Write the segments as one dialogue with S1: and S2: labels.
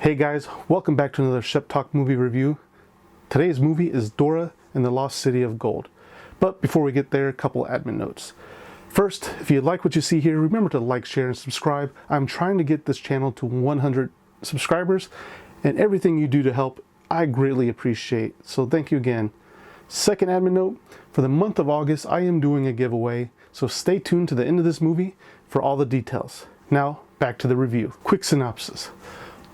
S1: Hey guys, welcome back to another Shep Talk movie review. Today's movie is Dora and the Lost City of Gold. But before we get there, a couple admin notes. First, if you like what you see here, remember to like, share, and subscribe. I'm trying to get this channel to 100 subscribers, and everything you do to help, I greatly appreciate. So thank you again. Second admin note, for the month of August, I am doing a giveaway, so stay tuned to the end of this movie for all the details. Now, back to the review. Quick synopsis.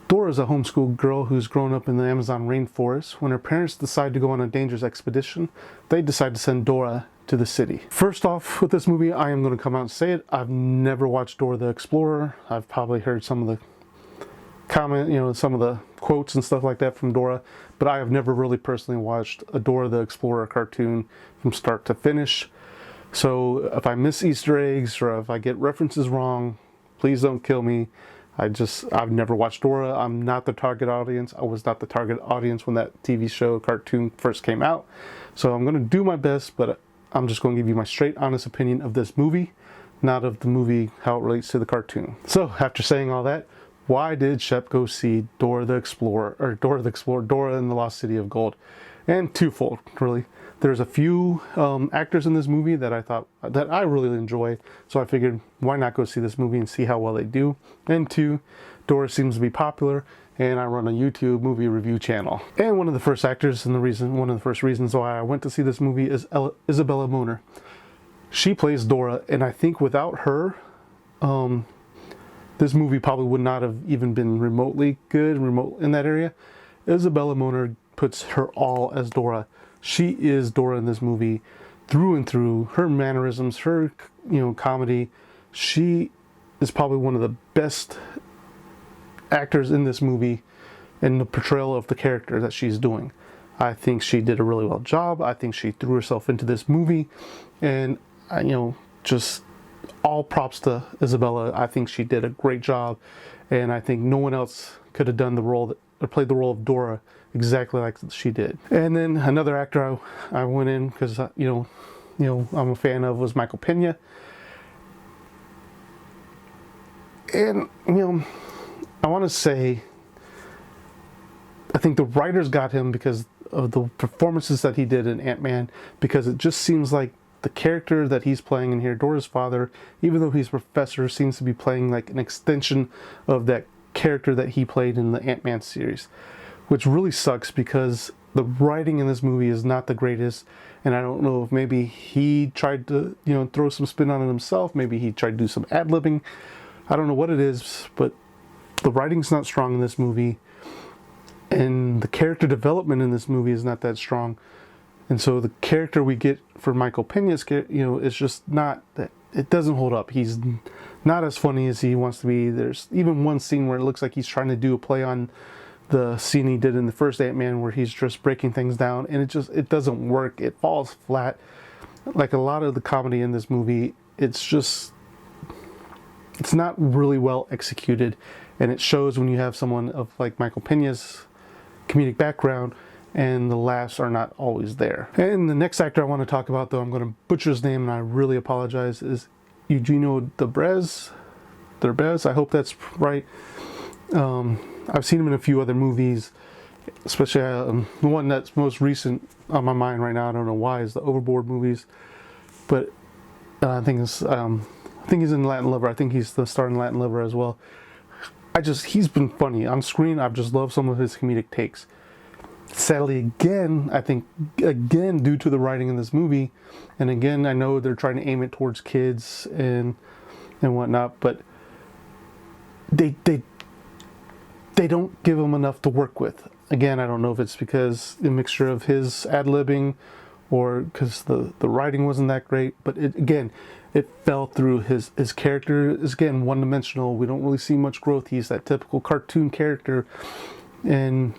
S1: Dora is a homeschooled girl who's grown up in the Amazon rainforest. When her parents decide to go on a dangerous expedition, they decide to send Dora to the city. First off, with this movie, I am going to come out and say it. I've never watched Dora the Explorer. I've probably heard some of the some of the quotes and stuff like that from Dora, but I have never really personally watched a Dora the Explorer cartoon from start to finish. So if I miss Easter eggs or if I get references wrong, please don't kill me. I've never watched Dora. I'm not the target audience. I was not the target audience when that TV show cartoon first came out. So I'm going to do my best, but I'm just going to give you my straight, honest opinion of this movie, not of the movie, how it relates to the cartoon. So after saying all that, why did Shep go see Dora the Explorer, Dora and the Lost City of Gold? And twofold, really. There's a few actors in this movie that I really enjoy, so I figured why not go see this movie and see how well they do. And two, Dora seems to be popular, and I run a YouTube movie review channel. And one of the first actors and one of the first reasons why I went to see this movie is Isabella Moner. She plays Dora, and I think without her, this movie probably would not have even been remotely good, in that area. Isabella Moner puts her all as Dora. She is Dora in this movie through and through. Her mannerisms, her comedy. She is probably one of the best actors in this movie in the portrayal of the character that she's doing. I think she did a really well job. I think she threw herself into this movie, and just all props to Isabella. I think she did a great job, and I think no one else could have done the role or played the role of Dora exactly like she did. And then another actor I went in because I'm a fan of was Michael Pena. And I want to say I think the writers got him because of the performances that he did in Ant-Man, because it just seems like the character that he's playing in here, Dora's father, even though he's a professor, seems to be playing like an extension of that character that he played in the Ant-Man series, which really sucks because the writing in this movie is not the greatest. And I don't know if maybe he tried to throw some spin on it himself. Maybe he tried to do some ad-libbing. I don't know what it is, but the writing's not strong in this movie, and the character development in this movie is not that strong. And so the character we get for Michael Pena's, is just not that. It doesn't hold up. He's not as funny as he wants to be. There's even one scene where it looks like he's trying to do a play on the scene he did in the first Ant-Man, where he's just breaking things down, and it doesn't work. It falls flat. Like a lot of the comedy in this movie, it's not really well executed, and it shows when you have someone of like Michael Pena's comedic background, and the laughs are not always there. And the next actor I want to talk about, though I'm going to butcher his name and I really apologize, is Eugenio Derbez. I hope that's right. I've seen him in a few other movies, especially the one that's most recent on my mind right now, I don't know why, is the Overboard movies. But I think he's in Latin Lover. I think he's the star in Latin Lover as well. He's been funny on screen. I've just loved some of his comedic takes. Sadly, again, I think, due to the writing in this movie, and again, I know they're trying to aim it towards kids and whatnot, but they don't give him enough to work with. Again, I don't know if it's because a mixture of his ad-libbing or because the writing wasn't that great, but it fell through. His character is, again, one-dimensional. We don't really see much growth. He's that typical cartoon character, and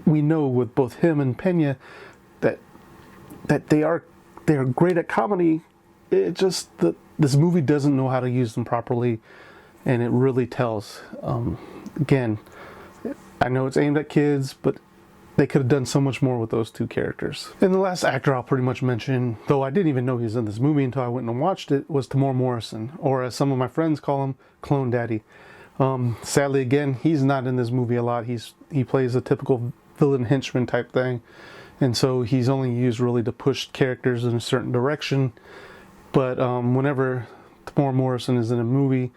S1: we know with both him and Pena that they are great at comedy. It just that this movie doesn't know how to use them properly, and it really tells. Again, I know it's aimed at kids, but they could have done so much more with those two characters. And the last actor I'll pretty much mention, though I didn't even know he was in this movie until I went and watched it, was Tamor Morrison, or as some of my friends call him, Clone Daddy. Sadly, again, he's not in this movie a lot. He plays a typical villain henchman type thing, and so he's only used really to push characters in a certain direction. But whenever Tamora Morrison is in a movie,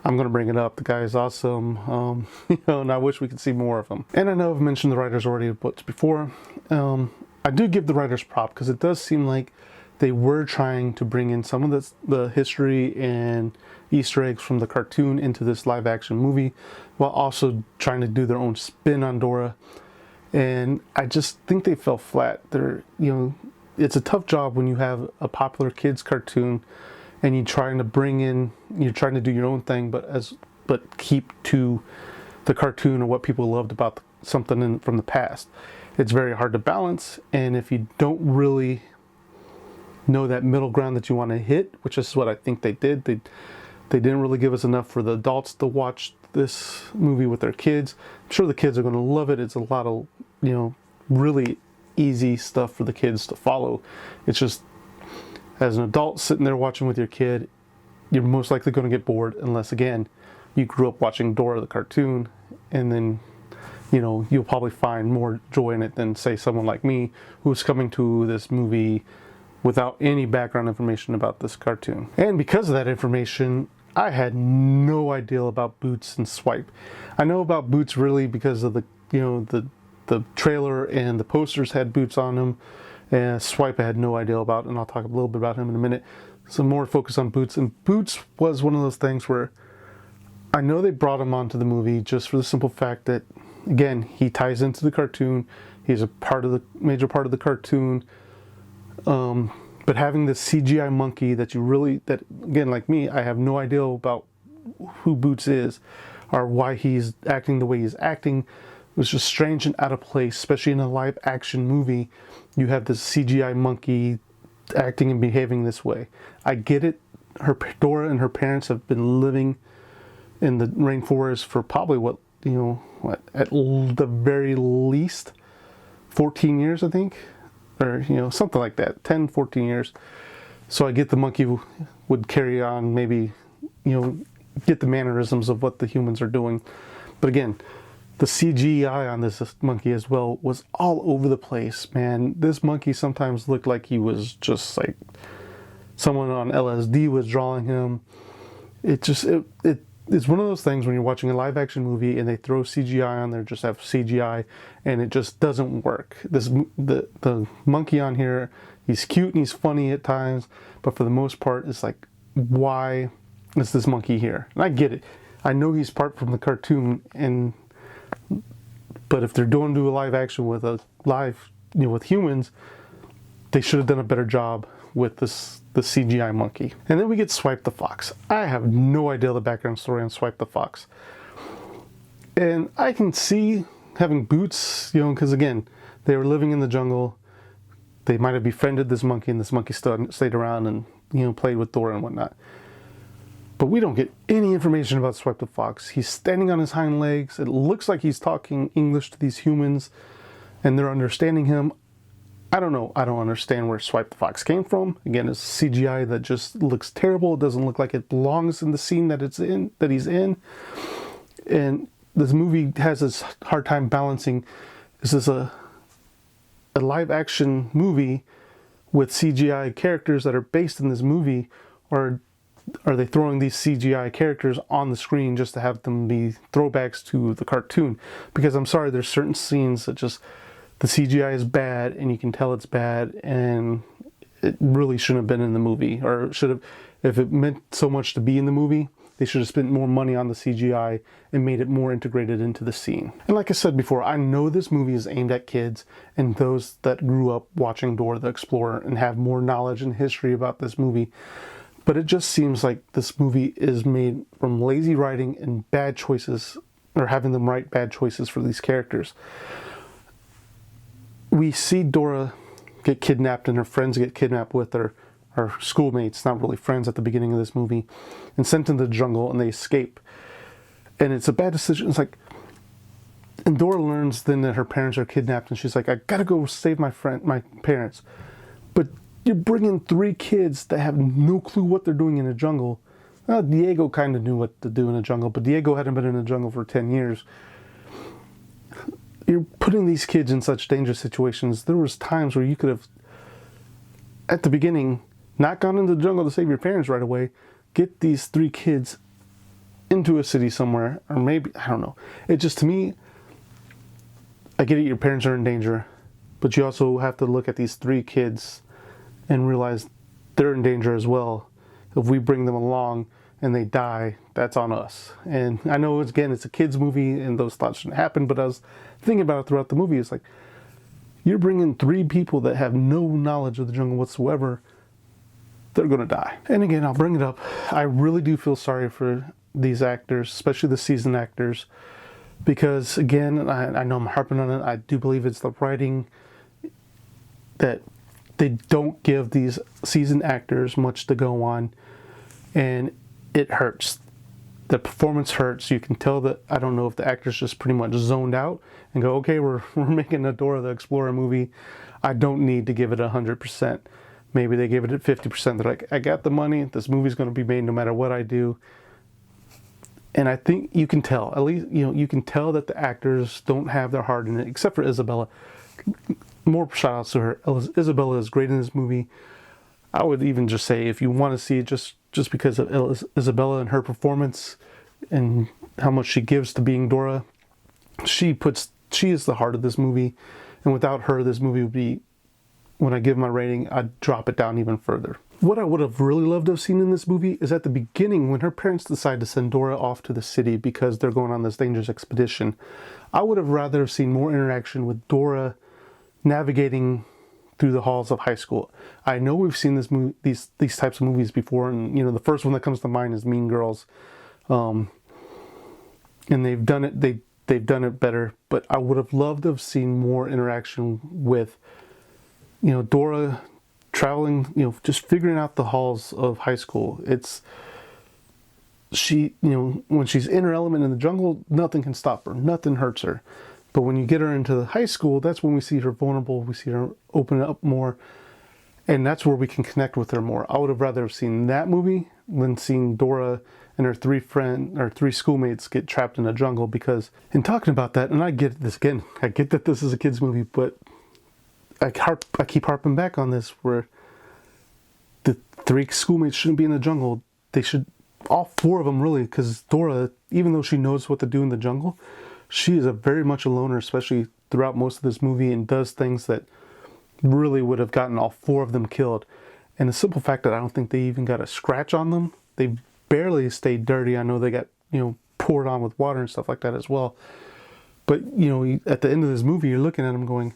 S1: I'm going to bring it up. The guy is awesome, and I wish we could see more of him. And I know I've mentioned the writers already once before. I do give the writers prop because it does seem like they were trying to bring in some of the history and Easter eggs from the cartoon into this live action movie, while also trying to do their own spin on Dora. And I just think they fell flat. It's a tough job when you have a popular kids cartoon and you're trying to do your own thing, but keep to the cartoon or what people loved about something from the past. It's very hard to balance, and if you don't really know that middle ground that you want to hit, which is what I think they did, they didn't really give us enough for the adults to watch this movie with their kids. I'm sure the kids are going to love it. It's a lot of, really easy stuff for the kids to follow. It's just, as an adult sitting there watching with your kid, you're most likely going to get bored unless, again, you grew up watching Dora the cartoon, and then you'll probably find more joy in it than, say, someone like me who's coming to this movie without any background information about this cartoon. And because of that information, I had no idea about Boots and Swipe. I know about Boots really because of the trailer and the posters had Boots on them. And Swipe I had no idea about, and I'll talk a little bit about him in a minute. So more focus on Boots. And Boots was one of those things where I know they brought him onto the movie just for the simple fact that, again, he ties into the cartoon. He's a major part of the cartoon. But having this CGI monkey that again, like me, I have no idea about who Boots is or why he's acting the way he's acting. It was just strange and out of place, especially in a live action movie. You have this CGI monkey acting and behaving this way. I get it. Dora and her parents have been living in the rainforest for probably at the very least 14 years, I think. Or, something like that, 10, 14 years. So I get the monkey would carry on, maybe, get the mannerisms of what the humans are doing. But again, the CGI on this monkey as well was all over the place, man. This monkey sometimes looked like he was just like someone on LSD was drawing him. It's one of those things when you're watching a live action movie and they throw CGI on there, just have CGI, and it just doesn't work. The monkey on here, he's cute and he's funny at times, but for the most part, it's like, why is this monkey here? And I get it. I know he's part from the cartoon, but if they're going to do a live action with with humans, they should have done a better job with the CGI monkey. And then we get Swipe the Fox. I have no idea the background story on Swipe the Fox. And I can see having Boots, because again, they were living in the jungle. They might have befriended this monkey, and this monkey stayed around and, played with Dora and whatnot. But we don't get any information about Swipe the Fox. He's standing on his hind legs. It looks like he's talking English to these humans, and they're understanding him. I don't know. I don't understand where Swipe the Fox came from. Again, it's CGI that just looks terrible. It doesn't look like it belongs in the scene that he's in. And this movie has this hard time balancing. Is this a live action movie with CGI characters that are based in this movie, or are they throwing these CGI characters on the screen just to have them be throwbacks to the cartoon? Because I'm sorry, there's certain scenes that just, the CGI is bad and you can tell it's bad, and it really shouldn't have been in the movie, or should have, if it meant so much to be in the movie, they should have spent more money on the CGI and made it more integrated into the scene. And like I said before, I know this movie is aimed at kids and those that grew up watching Dora the Explorer and have more knowledge and history about this movie. But it just seems like this movie is made from lazy writing and bad choices, or having them write bad choices for these characters. We see Dora get kidnapped and her friends get kidnapped with her schoolmates, not really friends, at the beginning of this movie, and sent into the jungle, and they escape. And it's a bad decision. It's like, and Dora learns then that her parents are kidnapped, and she's like, I gotta go save my parents. But you're bringing 3 kids that have no clue what they're doing in a jungle. Diego kind of knew what to do in the jungle, but Diego hadn't been in the jungle for 10 years. You're putting these kids in such dangerous situations. There was times where you could have, at the beginning, not gone into the jungle to save your parents right away. Get these 3 kids into a city somewhere, or maybe, I don't know. It just, to me, I get it, your parents are in danger, but you also have to look at these 3 kids and realize they're in danger as well. If we bring them along and they die, that's on us. And I know, again, it's a kid's movie and those thoughts shouldn't happen, but I was thinking about it throughout the movie. It's like, you're bringing 3 people that have no knowledge of the jungle whatsoever. They're going to die. And again, I'll bring it up. I really do feel sorry for these actors, especially the seasoned actors, because again, I know I'm harping on it. I do believe it's the writing that they don't give these seasoned actors much to go on, and it hurts. The performance hurts. You can tell that, I don't know if the actors just pretty much zoned out and go, okay, we're making a Dora the Explorer movie. I don't need to give it 100%. Maybe they gave it at 50%. They're like, I got the money. This movie's going to be made no matter what I do. And I think you can tell, at least, you can tell that the actors don't have their heart in it, except for Isabella. More shout outs to her. Isabella is great in this movie. I would even just say, if you want to see it just because of Isabella and her performance and how much she gives to being Dora, she is the heart of this movie. And without her, this movie would be, when I give my rating, I'd drop it down even further. What I would have really loved to have seen in this movie is at the beginning, when her parents decide to send Dora off to the city because they're going on this dangerous expedition. I would have rather have seen more interaction with Dora navigating through the halls of high school. I know we've seen these types of movies before, and the first one that comes to mind is Mean Girls, and they've done it. They've done it better, but I would have loved to have seen more interaction with, Dora traveling, just figuring out the halls of high school. When she's in her element in the jungle, nothing can stop her. Nothing hurts her. But when you get her into the high school, that's when we see her vulnerable. We see her open up more. And that's where we can connect with her more. I would have rather have seen that movie than seeing Dora and her 3 schoolmates get trapped in a jungle. Because in talking about that, and I get this again, I get that this is a kid's movie, but I keep harping back on this, where the 3 schoolmates shouldn't be in the jungle. They should, all 4 of them really, because Dora, even though she knows what to do in the jungle, she is very much a loner, especially throughout most of this movie, and does things that really would have gotten all 4 of them killed. And the simple fact that I don't think they even got a scratch on them. They barely stayed dirty. I know they got, poured on with water and stuff like that as well. But, at the end of this movie, you're looking at them going,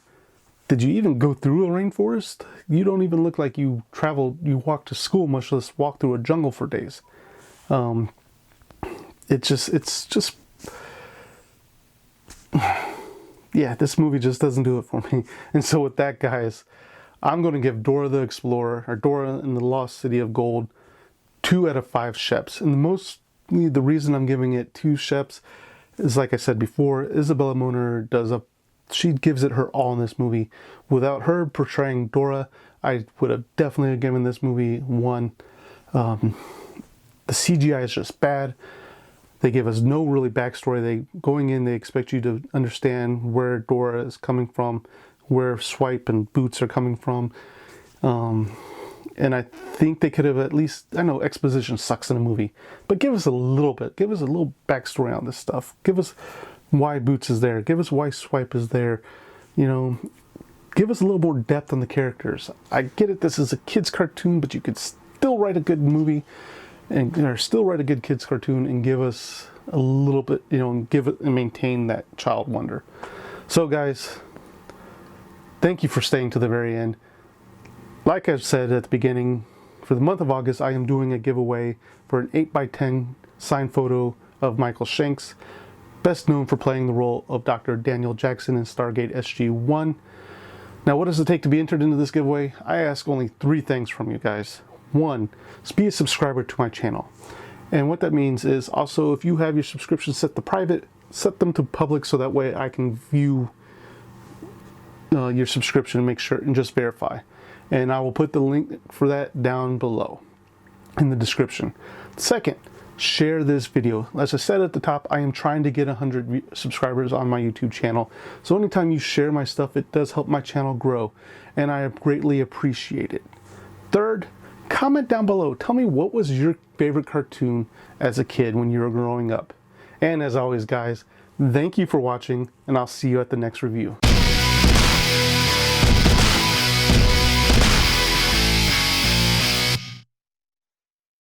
S1: did you even go through a rainforest? You don't even look like you walked to school, much less walk through a jungle for days. It's just, yeah, this movie just doesn't do it for me. And so with that, guys, I'm going to give Dora the Explorer, or Dora in the Lost City of Gold, 2 out of 5 Sheps. And the reason I'm giving it 2 Sheps is, like I said before, Isabella Moner she gives it her all in this movie. Without her portraying Dora, I would have definitely given this movie 1. The CGI is just bad. They give us no really backstory. Going in, they expect you to understand where Dora is coming from, where Swipe and Boots are coming from. And I think they could have at least, I know exposition sucks in a movie, but give us a little bit. Give us a little backstory on this stuff. Give us why Boots is there. Give us why Swipe is there. Give us a little more depth on the characters. I get it, this is a kid's cartoon, but you could still write a good movie or still write a good kid's cartoon and give us a little bit, and give it and maintain that child wonder. So guys, thank you for staying to the very end. Like I said at the beginning, for the month of August, I am doing a giveaway for an 8x10 signed photo of Michael Shanks, best known for playing the role of Dr. Daniel Jackson in Stargate SG-1. Now, what does it take to be entered into this giveaway? I ask only 3 things from you guys. 1, be a subscriber to my channel. And what that means is also, if you have your subscriptions set to private, set them to public so that way I can view your subscription and make sure and just verify. And I will put the link for that down below. in the description. Second, share this video. As I said at the top, I am trying to get 100 subscribers on my YouTube channel. So anytime you share my stuff, it does help my channel grow, and I greatly appreciate it. Third, comment down below. Tell me, what was your favorite cartoon as a kid when you were growing up? And as always, guys, thank you for watching, and I'll see you at the next review.